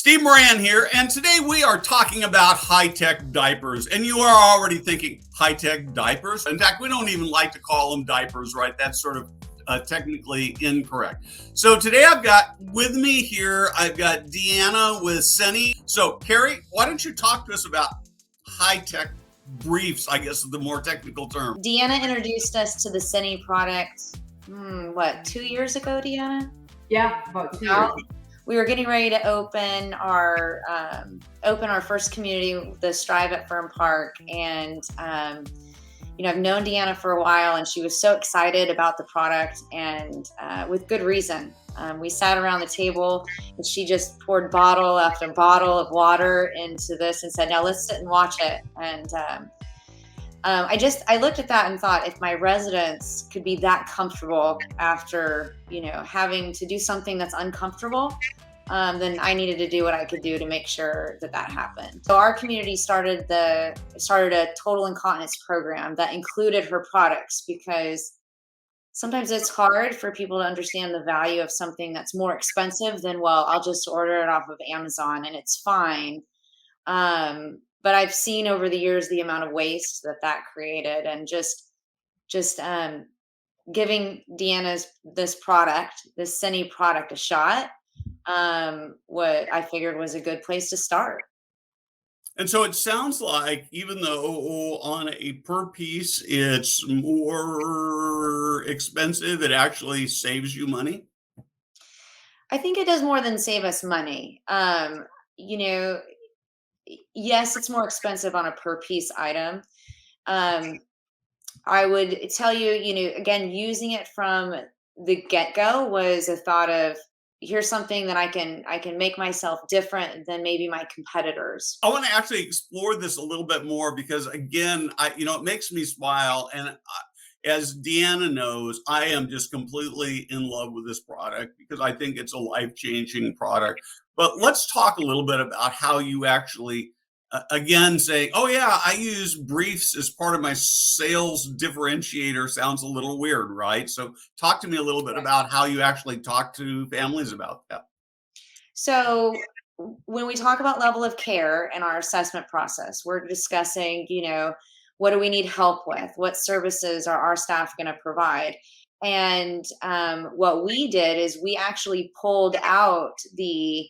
Steve Moran here, and today we are talking about high-tech diapers. And you are already thinking, high-tech diapers? In fact, we don't even like to call them diapers, right? That's sort of technically incorrect. So today I've got with me here, I've got Deanna with Seni. So Carrie, why don't you talk to us about high-tech briefs, I guess is the more technical term. Deanna introduced us to the Seni product, 2 years ago, Deanna? Yeah, about 2 years. We were getting ready to open our first community, the Strive at Fern Park, and I've known Deanna for a while, and she was so excited about the product, and with good reason. We sat around the table, and she just poured bottle after bottle of water into this, and said, "Now let's sit and watch it." And I looked at that and thought, if my residents could be that comfortable after, having to do something that's uncomfortable, then I needed to do what I could do to make sure that happened. So our community started a total incontinence program that included her products, because sometimes it's hard for people to understand the value of something that's more expensive than, well, I'll just order it off of Amazon and it's fine. But I've seen over the years the amount of waste that created, and just giving Deanna's this Seni product, a shot, what I figured was a good place to start. And so it sounds like, even though on a per piece it's more expensive, it actually saves you money. I think it does more than save us money. Yes, it's more expensive on a per piece item. I would tell you, again, using it from the get-go was a thought of, here's something that I can make myself different than maybe my competitors. I want to actually explore this a little bit more, because again, it makes me smile. And as Deanna knows, I am just completely in love with this product, because I think it's a life-changing product. But let's talk a little bit about how you actually, again, say, oh yeah, I use briefs as part of my sales differentiator. Sounds a little weird, right? So talk to me a little bit about how you actually talk to families about that. So when we talk about level of care in our assessment process, we're discussing, what do we need help with? What services are our staff going to provide? And what we did is we actually pulled out the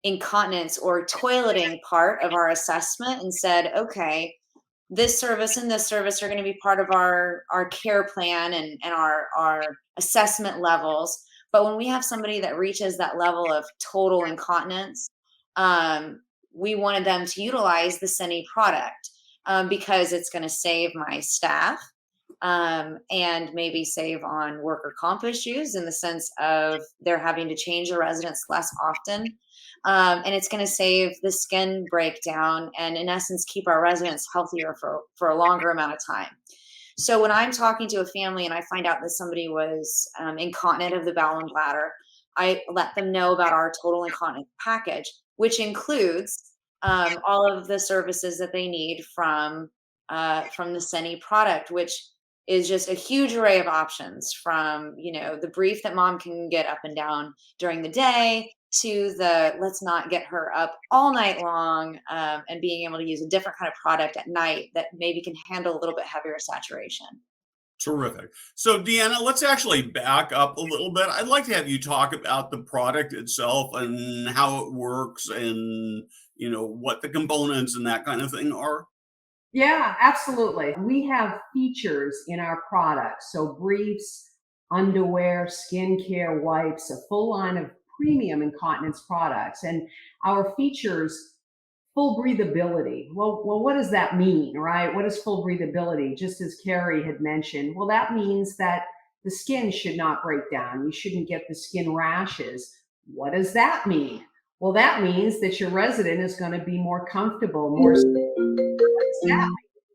incontinence or toileting part of our assessment and said, okay, this service and this service are going to be part of our care plan and our assessment levels. But when we have somebody that reaches that level of total incontinence, we wanted them to utilize the Seni product, because it's going to save my staff, and maybe save on worker comp issues, in the sense of they're having to change the residents less often. And it's going to save the skin breakdown, and in essence, keep our residents healthier for a longer amount of time. So when I'm talking to a family and I find out that somebody was incontinent of the bowel and bladder, I let them know about our total incontinence package, which includes all of the services that they need from the Seni product, which is just a huge array of options, from the brief that mom can get up and down during the day, to the let's not get her up all night long, and being able to use a different kind of product at night that maybe can handle a little bit heavier saturation. Terrific. So Deanna, let's actually back up a little bit. I'd like to have you talk about the product itself and how it works, and what the components and that kind of thing are. Yeah, absolutely. We have features in our products. So briefs, underwear, skincare, wipes, a full line of premium incontinence products. And our features, full breathability. Well, what does that mean, right? What is full breathability? Just as Carrie had mentioned, well, that means that the skin should not break down. You shouldn't get the skin rashes. What does that mean? Well, that means that your resident is going to be more comfortable, more.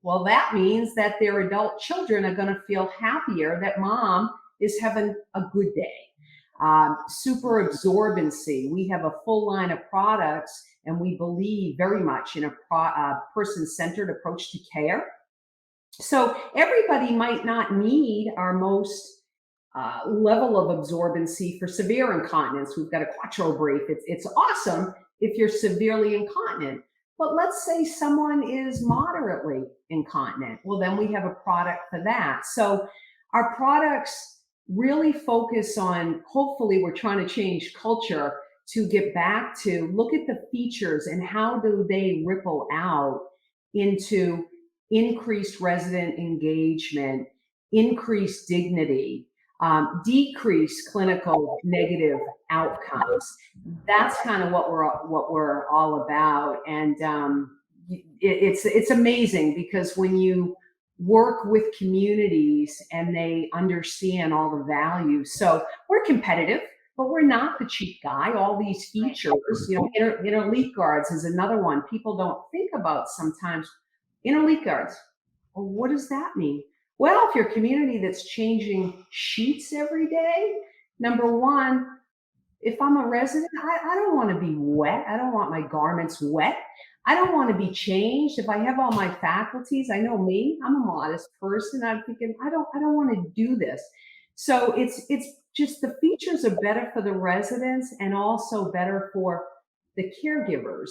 Well, that means that their adult children are going to feel happier that mom is having a good day. Super absorbency. We have a full line of products, and we believe very much in a person-centered approach to care. So everybody might not need our most level of absorbency for severe incontinence. We've got a Quattro brief. It's awesome if you're severely incontinent. But let's say someone is moderately incontinent. Well, then we have a product for that. So our products really focus on, hopefully we're trying to change culture to get back to look at the features and how do they ripple out into increased resident engagement, increased dignity, decrease clinical negative outcomes. That's kind of what we're all about, and it's amazing because when you work with communities and they understand all the values. So we're competitive, but we're not the cheap guy. All these features, inner leak guards is another one people don't think about sometimes. Inner leak guards. Well, what does that mean? Well, if you're a community that's changing sheets every day, number one, if I'm a resident, I don't want to be wet. I don't want my garments wet. I don't want to be changed. If I have all my faculties, I know me, I'm a modest person. I'm thinking, I don't want to do this. So it's just the features are better for the residents and also better for the caregivers,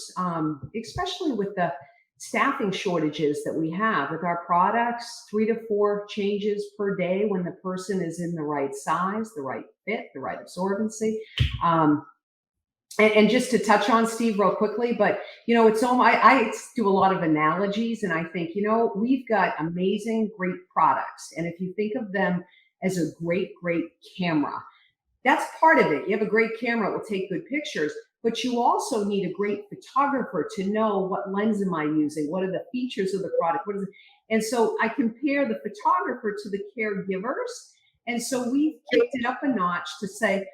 especially with the staffing shortages that we have with our products, 3 to 4 changes per day when the person is in the right size, the right fit, the right absorbency. And just to touch on Steve real quickly, but it's I do a lot of analogies, and I think we've got amazing, great products, and if you think of them as a great camera, that's part of it. You have a great camera; it will take good pictures, but you also need a great photographer to know what lens am I using, what are the features of the product, what is it, and so I compare the photographer to the caregivers, and so we've kicked it up a notch to say,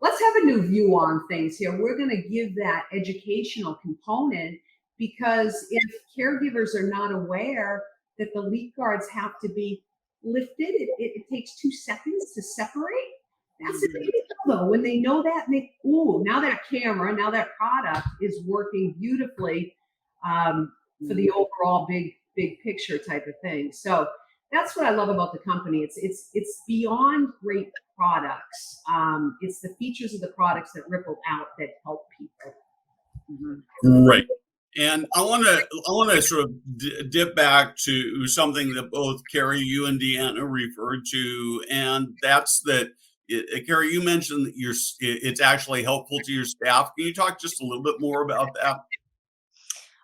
let's have a new view on things here. We're going to give that educational component because if caregivers are not aware that the leak guards have to be lifted, it takes 2 seconds to separate. That's a big deal, though. When they know that, now that camera, now that product is working beautifully for the overall big picture type of thing. So that's what I love about the company. It's beyond great products. It's the features of the products that ripple out that help people. Right. And I want to sort of dip back to something that both Carrie, you and Deanna referred to, and that's that. Carrie, you mentioned that it's actually helpful to your staff. Can you talk just a little bit more about that?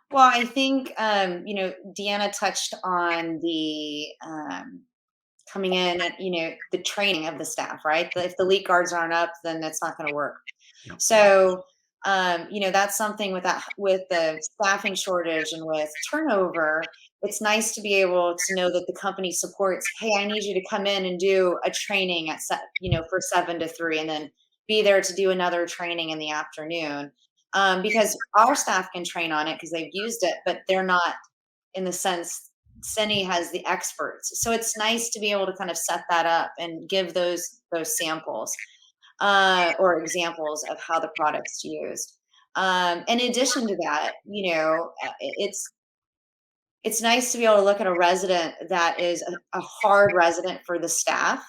Well, I think Deanna touched on the coming in and the training of the staff, right? If the leak guards aren't up, then that's not going to work. Yeah. So that's something with the staffing shortage and with turnover. It's nice to be able to know that the company supports. Hey, I need you to come in and do a training at for 7 to 3, and then be there to do another training in the afternoon. Because our staff can train on it because they've used it, but they're not in the sense Seni has the experts. So it's nice to be able to kind of set that up and give those samples or examples of how the product's used. In addition to that, it's nice to be able to look at a resident that is a hard resident for the staff.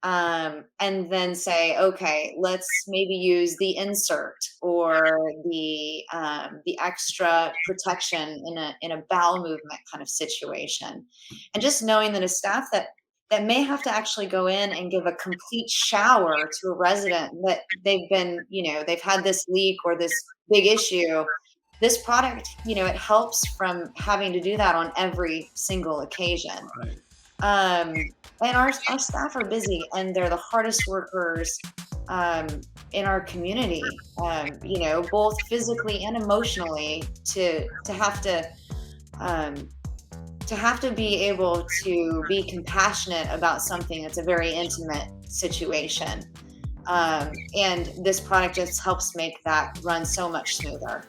And then say, okay, let's maybe use the insert or the extra protection in a bowel movement kind of situation, and just knowing that a staff that may have to actually go in and give a complete shower to a resident that they've had this leak or this big issue. This product, it helps from having to do that on every single occasion. Right. And our staff are busy, and they're the hardest workers in our community, both physically and emotionally, to have to be able to be compassionate about something that's a very intimate situation. And this product just helps make that run so much smoother.